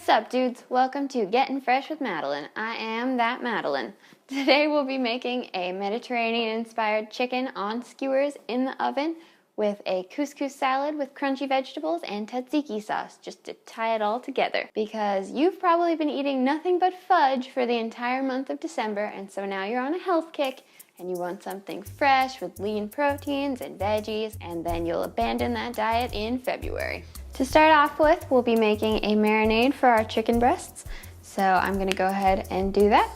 What's up, dudes? Welcome to Getting Fresh with Madeline. I am that Madeline. Today we'll be making a Mediterranean-inspired chicken on skewers in the oven with a couscous salad with crunchy vegetables and tzatziki sauce, just to tie it all together. Because you've probably been eating nothing but fudge for the entire month of December, and so now you're on a health kick and you want something fresh with lean proteins and veggies, and then you'll abandon that diet in February. To start off with, we'll be making a marinade for our chicken breasts. So I'm gonna go ahead and do that.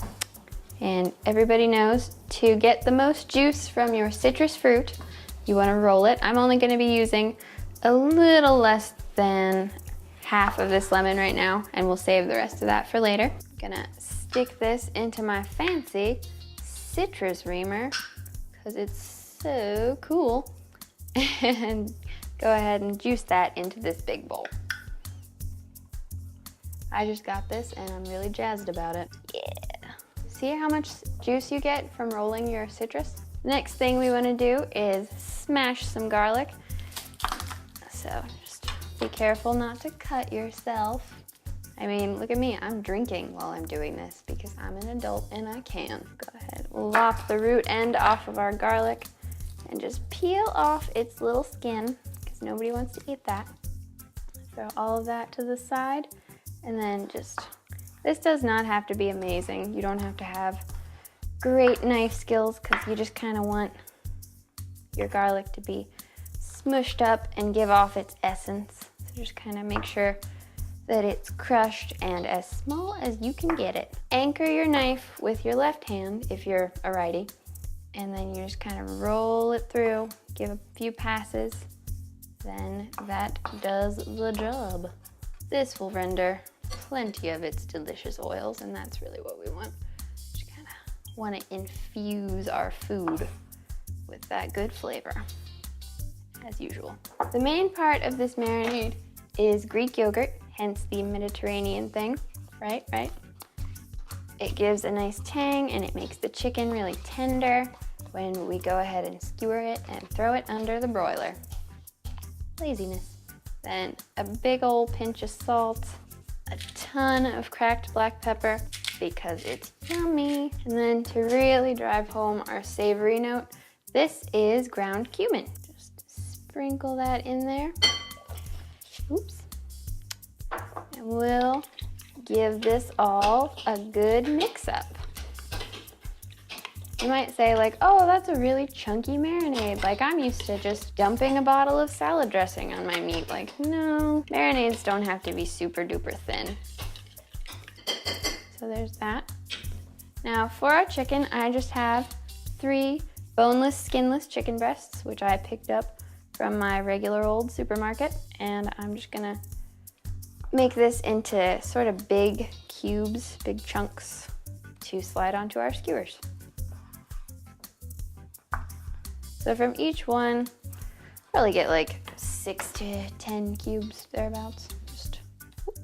And everybody knows to get the most juice from your citrus fruit, you wanna roll it. I'm only gonna be using a little less than half of this lemon right now, and we'll save the rest of that for later. I'm gonna stick this into my fancy citrus reamer, because it's so cool. And go ahead and juice that into this big bowl. I just got this and I'm really jazzed about it. Yeah. See how much juice you get from rolling your citrus? Next thing we want to do is smash some garlic. So just be careful not to cut yourself. I mean, look at me, I'm drinking while I'm doing this because I'm an adult and I can. Go ahead, lop the root end off of our garlic and just peel off its little skin. Nobody wants to eat that. Throw all of that to the side, and then this does not have to be amazing. You don't have to have great knife skills, because you just kind of want your garlic to be smushed up and give off its essence. So just kind of make sure that it's crushed and as small as you can get it. Anchor your knife with your left hand if you're a righty, and then you just kind of roll it through, give a few passes. Then that does the job. This will render plenty of its delicious oils, and that's really what we want. Just kind of want to infuse our food with that good flavor, as usual. The main part of this marinade is Greek yogurt, hence the Mediterranean thing, right? It gives a nice tang, and it makes the chicken really tender when we go ahead and skewer it and throw it under the broiler. Laziness. Then a big old pinch of salt, a ton of cracked black pepper because it's yummy. And then to really drive home our savory note, this is ground cumin. Just sprinkle that in there. Oops. And we'll give this all a good mix up. You might say like, oh, that's a really chunky marinade. Like, I'm used to just dumping a bottle of salad dressing on my meat. Like, no, marinades don't have to be super duper thin. So there's that. Now for our chicken, I just have 3 boneless, skinless chicken breasts, which I picked up from my regular old supermarket. And I'm just gonna make this into sort of big cubes, big chunks to slide onto our skewers. So from each one, probably get like 6 to 10 cubes, thereabouts. Just whoop,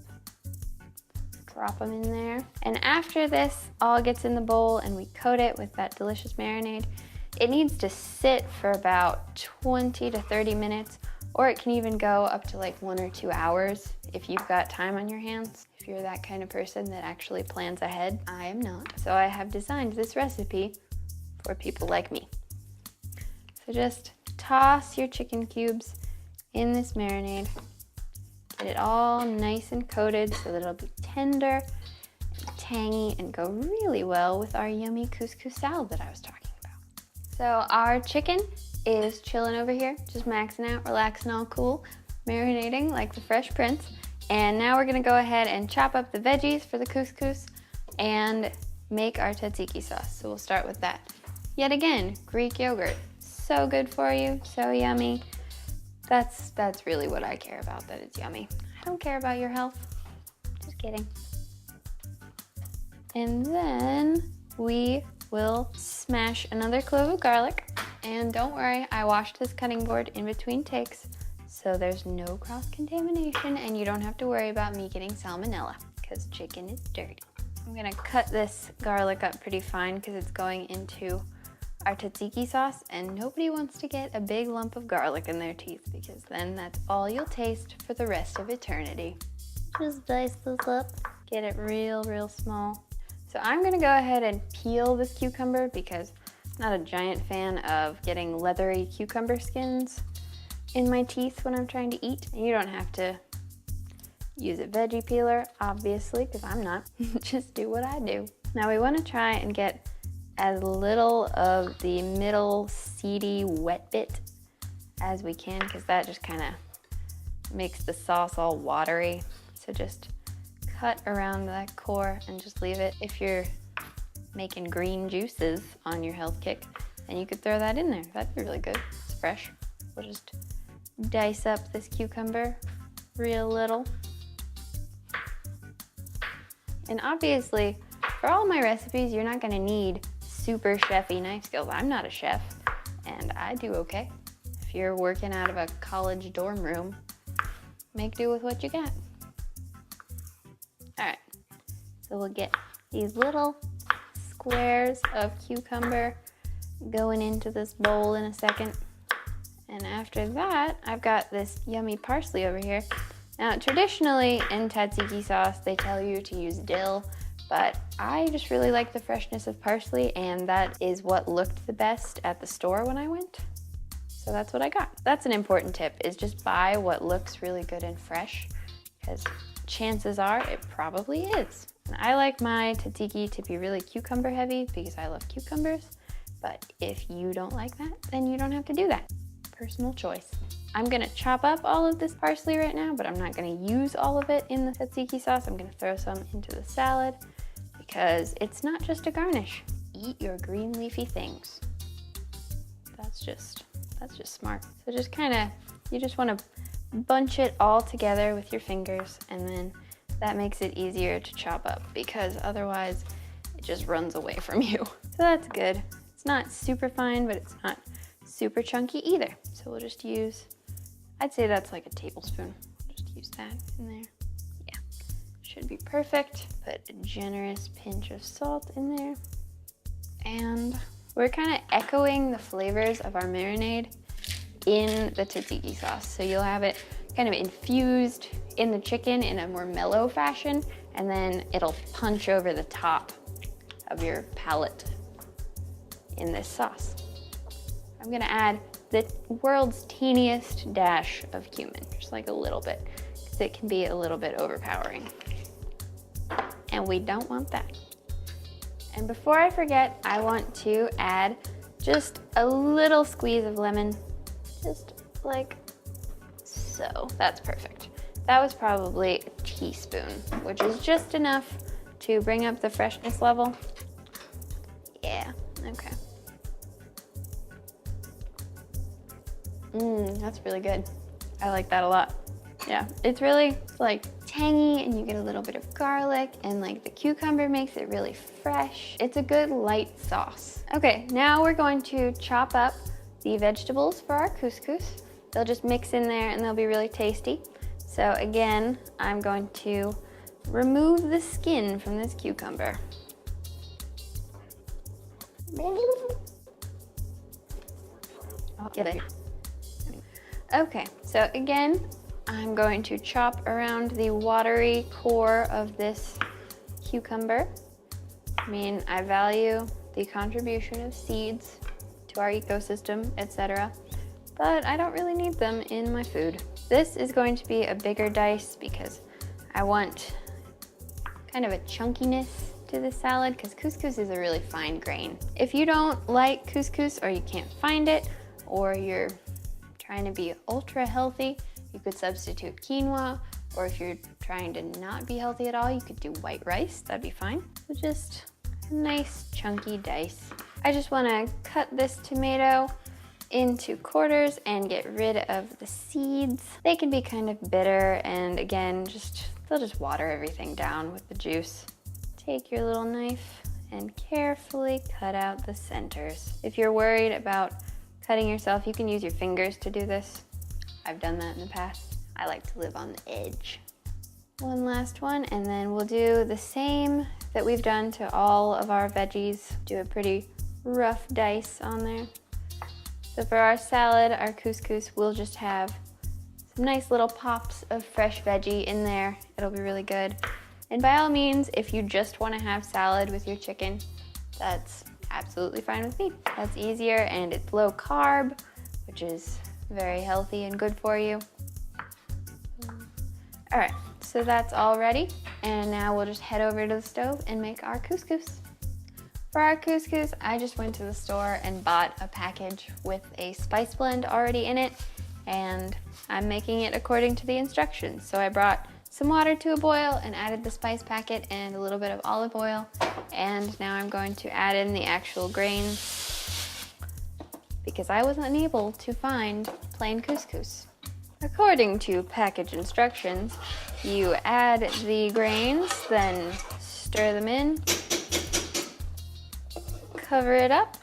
drop them in there. And after this all gets in the bowl and we coat it with that delicious marinade, it needs to sit for about 20 to 30 minutes, or it can even go up to like 1 or 2 hours if you've got time on your hands. If you're that kind of person that actually plans ahead. I am not. So I have designed this recipe for people like me. So just toss your chicken cubes in this marinade. Get it all nice and coated so that it'll be tender and tangy and go really well with our yummy couscous salad that I was talking about. So our chicken is chilling over here, just maxing out, relaxing, all cool, marinating like the Fresh Prince. And now we're gonna go ahead and chop up the veggies for the couscous and make our tzatziki sauce. So we'll start with that. Yet again, Greek yogurt. So good for you, so yummy. That's really what I care about, that it's yummy. I don't care about your health, just kidding. And then we will smash another clove of garlic. And don't worry, I washed this cutting board in between takes, so there's no cross-contamination and you don't have to worry about me getting salmonella, because chicken is dirty. I'm gonna cut this garlic up pretty fine because it's going into our tzatziki sauce, and nobody wants to get a big lump of garlic in their teeth because then that's all you'll taste for the rest of eternity. Just dice this up. Get it real small. So I'm gonna go ahead and peel this cucumber because I'm not a giant fan of getting leathery cucumber skins in my teeth when I'm trying to eat. And you don't have to use a veggie peeler, obviously, because I'm not. Just do what I do. Now we want to try and get as little of the middle seedy wet bit as we can, because that just kind of makes the sauce all watery. So just cut around that core and just leave it. If you're making green juices on your health kick, then you could throw that in there. That'd be really good. It's fresh. We'll just dice up this cucumber real little. And obviously, for all my recipes, you're not gonna need super chefy knife skills. I'm not a chef, and I do okay. If you're working out of a college dorm room, make do with what you got. All right, so we'll get these little squares of cucumber going into this bowl in a second. And after that, I've got this yummy parsley over here. Now, traditionally in tzatziki sauce, they tell you to use dill, but I just really like the freshness of parsley, and that is what looked the best at the store when I went. So that's what I got. That's an important tip, is just buy what looks really good and fresh, because chances are it probably is. And I like my tzatziki to be really cucumber heavy because I love cucumbers, but if you don't like that, then you don't have to do that. Personal choice. I'm gonna chop up all of this parsley right now, but I'm not gonna use all of it in the tzatziki sauce. I'm gonna throw some into the salad because it's not just a garnish. Eat your green leafy things. That's just smart. So just you just wanna bunch it all together with your fingers, and then that makes it easier to chop up because otherwise it just runs away from you. So that's good. It's not super fine, but it's not super chunky either. So we'll just use, I'd say that's like a tablespoon. Just use that in there. Yeah, should be perfect. Put a generous pinch of salt in there. And we're kind of echoing the flavors of our marinade in the tzatziki sauce. So you'll have it kind of infused in the chicken in a more mellow fashion, and then it'll punch over the top of your palate in this sauce. I'm gonna add the world's teeniest dash of cumin, just like a little bit, because it can be a little bit overpowering. And we don't want that. And before I forget, I want to add just a little squeeze of lemon, just like so. That's perfect. That was probably a teaspoon, which is just enough to bring up the freshness level. Yeah, okay. That's really good. I like that a lot. Yeah, it's really like tangy, and you get a little bit of garlic, and like the cucumber makes it really fresh. It's a good light sauce. Okay, now we're going to chop up the vegetables for our couscous. They'll just mix in there and they'll be really tasty. So again, I'm going to remove the skin from this cucumber. Okay, so again, I'm going to chop around the watery core of this cucumber. I mean, I value the contribution of seeds to our ecosystem, etc., but I don't really need them in my food. This is going to be a bigger dice because I want kind of a chunkiness to the salad, because couscous is a really fine grain. If you don't like couscous, or you can't find it, or you're trying to be ultra healthy, you could substitute quinoa, or if you're trying to not be healthy at all, you could do white rice, that'd be fine. So just a nice chunky dice. I just wanna cut this tomato into quarters and get rid of the seeds. They can be kind of bitter, and again, they'll just water everything down with the juice. Take your little knife and carefully cut out the centers. If you're worried about cutting yourself, you can use your fingers to do this. I've done that in the past. I like to live on the edge. One last one, and then we'll do the same that we've done to all of our veggies. Do a pretty rough dice on there. So for our salad, our couscous, we'll just have some nice little pops of fresh veggie in there. It'll be really good. And by all means, if you just want to have salad with your chicken, that's absolutely fine with me. That's easier and it's low carb, which is very healthy and good for you. All right, so that's all ready. And now we'll just head over to the stove and make our couscous. For our couscous, I just went to the store and bought a package with a spice blend already in it, and I'm making it according to the instructions. So I brought some water to a boil and added the spice packet and a little bit of olive oil, and now I'm going to add in the actual grains because I was unable to find plain couscous. According to package instructions, you add the grains, then stir them in, cover it up,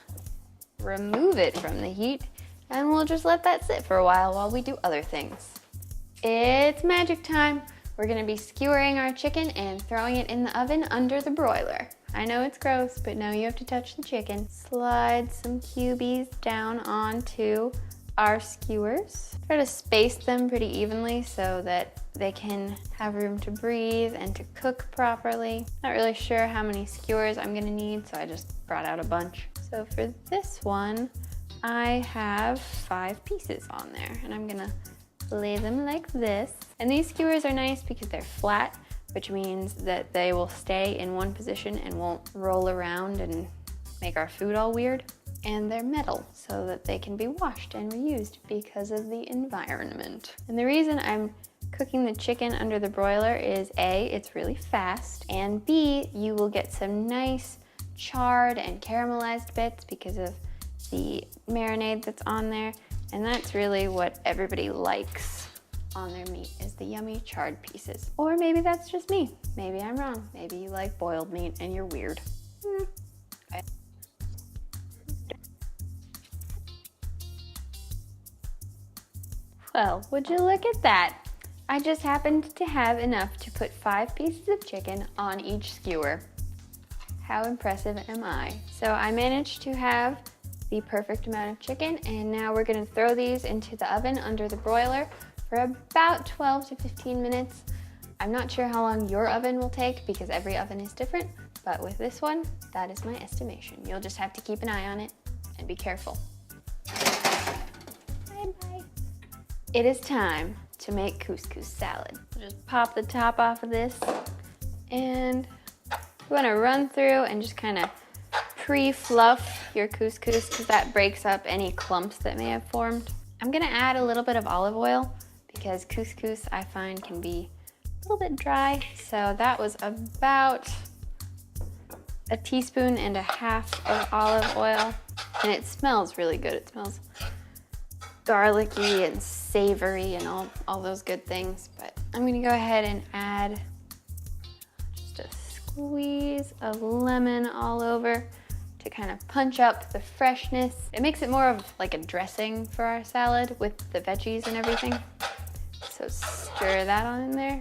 remove it from the heat, and we'll just let that sit for a while we do other things. It's magic time. We're gonna be skewering our chicken and throwing it in the oven under the broiler. I know it's gross, but now you have to touch the chicken. Slide some cubies down onto our skewers. Try to space them pretty evenly so that they can have room to breathe and to cook properly. Not really sure how many skewers I'm gonna need, so I just brought out a bunch. So for this one, I have 5 pieces on there, and I'm gonna lay them like this. And these skewers are nice because they're flat, which means that they will stay in one position and won't roll around and make our food all weird. And they're metal, so that they can be washed and reused because of the environment. And the reason I'm cooking the chicken under the broiler is A, it's really fast, and B, you will get some nice charred and caramelized bits because of the marinade that's on there. And that's really what everybody likes on their meat, is the yummy charred pieces. Or maybe that's just me. Maybe I'm wrong. Maybe you like boiled meat and you're weird. Okay. Well, would you look at that? I just happened to have enough to put 5 pieces of chicken on each skewer. How impressive am I? So I managed to have the perfect amount of chicken, and now we're gonna throw these into the oven under the broiler for about 12 to 15 minutes. I'm not sure how long your oven will take because every oven is different, but with this one, that is my estimation. You'll just have to keep an eye on it and be careful. Bye-bye. It is time to make couscous salad. Just pop the top off of this, and you wanna run through and just kind of pre-fluff your couscous because that breaks up any clumps that may have formed. I'm gonna add a little bit of olive oil because couscous I find can be a little bit dry. So that was about 1.5 teaspoons of olive oil, and it smells really good. It smells garlicky and savory and all those good things. But I'm gonna go ahead and add just a squeeze of lemon all over to kind of punch up the freshness. It makes it more of like a dressing for our salad with the veggies and everything. So stir that on in there.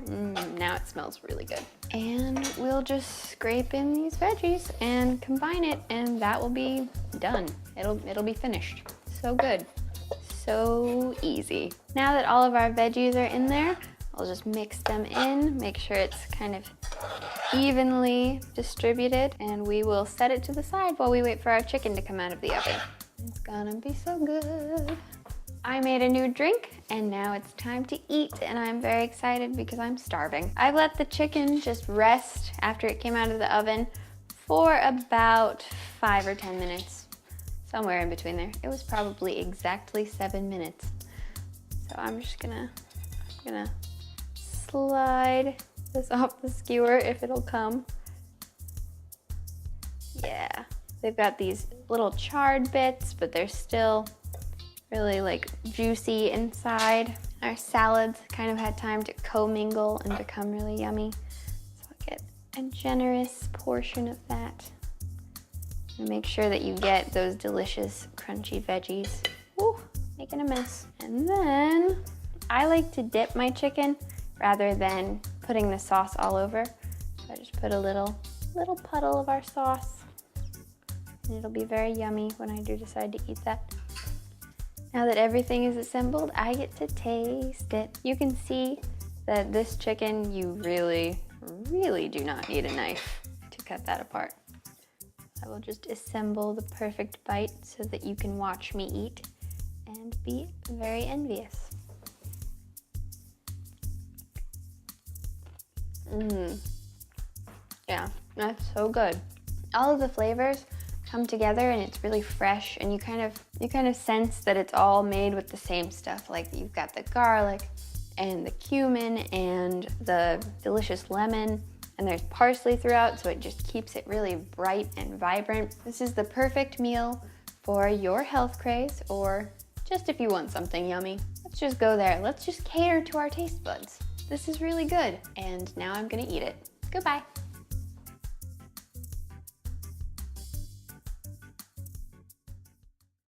Now it smells really good. And we'll just scrape in these veggies and combine it, and that will be done. It'll be finished. So good. So easy. Now that all of our veggies are in there, I'll just mix them in, make sure it's kind of evenly distributed, and we will set it to the side while we wait for our chicken to come out of the oven. It's gonna be so good. I made a new drink, and now it's time to eat, and I'm very excited because I'm starving. I've let the chicken just rest after it came out of the oven for about 5 or 10 minutes, somewhere in between there. It was probably exactly 7 minutes. So I'm just gonna slide this off the skewer if it'll come. Yeah, they've got these little charred bits, but they're still really like juicy inside. Our salads kind of had time to commingle and become really yummy. So I'll get a generous portion of that. And make sure that you get those delicious crunchy veggies. Ooh, making a mess. And then I like to dip my chicken rather than putting the sauce all over. So I just put a little puddle of our sauce, and it'll be very yummy when I do decide to eat that. Now that everything is assembled, I get to taste it. You can see that this chicken, you really, really do not need a knife to cut that apart. I will just assemble the perfect bite so that you can watch me eat and be very envious. Yeah, that's so good. All of the flavors come together and it's really fresh, and you kind of sense that it's all made with the same stuff. Like you've got the garlic and the cumin and the delicious lemon, and there's parsley throughout, so it just keeps it really bright and vibrant. This is the perfect meal for your health craze, or just if you want something yummy. Let's just go there. Let's just cater to our taste buds. This is really good, and now I'm gonna eat it. Goodbye.